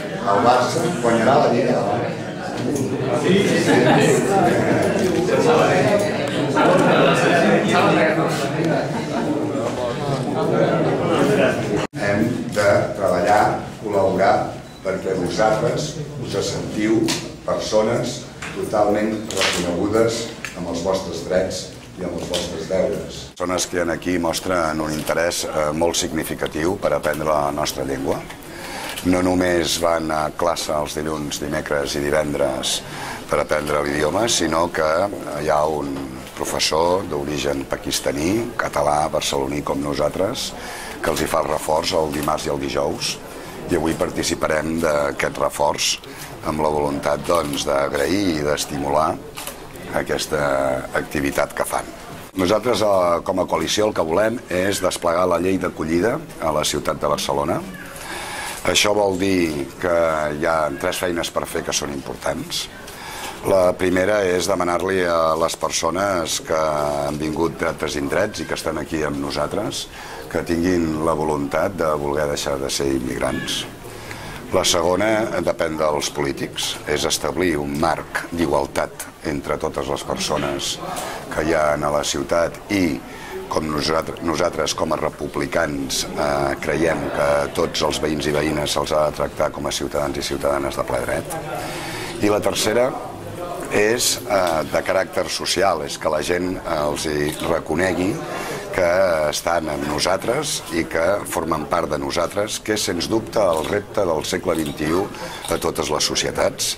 El Barça guanyarà la Lliga demà. Hem de treballar, col·laborar, perquè vosaltres us sentiu persones totalment reconegudes amb els vostres drets i amb els vostres deures. Persones que aquí mostren un interès molt significatiu per aprendre la nostra llengua. No només van a classe els dilluns, dimecres i divendres per aprendre l'idioma, sinó que hi ha un professor d'origen pakistaní, català, barceloní com nosaltres, que els hi fa el reforç el dimarts i el dijous, i avui participarem d'aquest reforç amb la voluntat d'agrair i d'estimular aquesta activitat que fan. Nosaltres, com a coalició, el que volem és desplegar la llei d'acollida a la ciutat de Barcelona. Això vol dir que hi ha 3 feines per fer que són importants. La primera és demanar-li a les persones que han vingut d'altres indrets i que estan aquí amb nosaltres que tinguin la voluntat de voler deixar de ser immigrants. La segona depèn dels polítics, és establir un marc d'igualtat entre totes les persones que hi ha a la ciutat i com nosaltres, com a republicans, creiem que tots els veïns i veïnes se'ls ha de tractar com a ciutadans i ciutadanes de ple dret. I la tercera és de caràcter social, és que la gent els hi reconegui que estan amb nosaltres i que formen part de nosaltres, que és sens dubte el repte del segle XXI a totes les societats.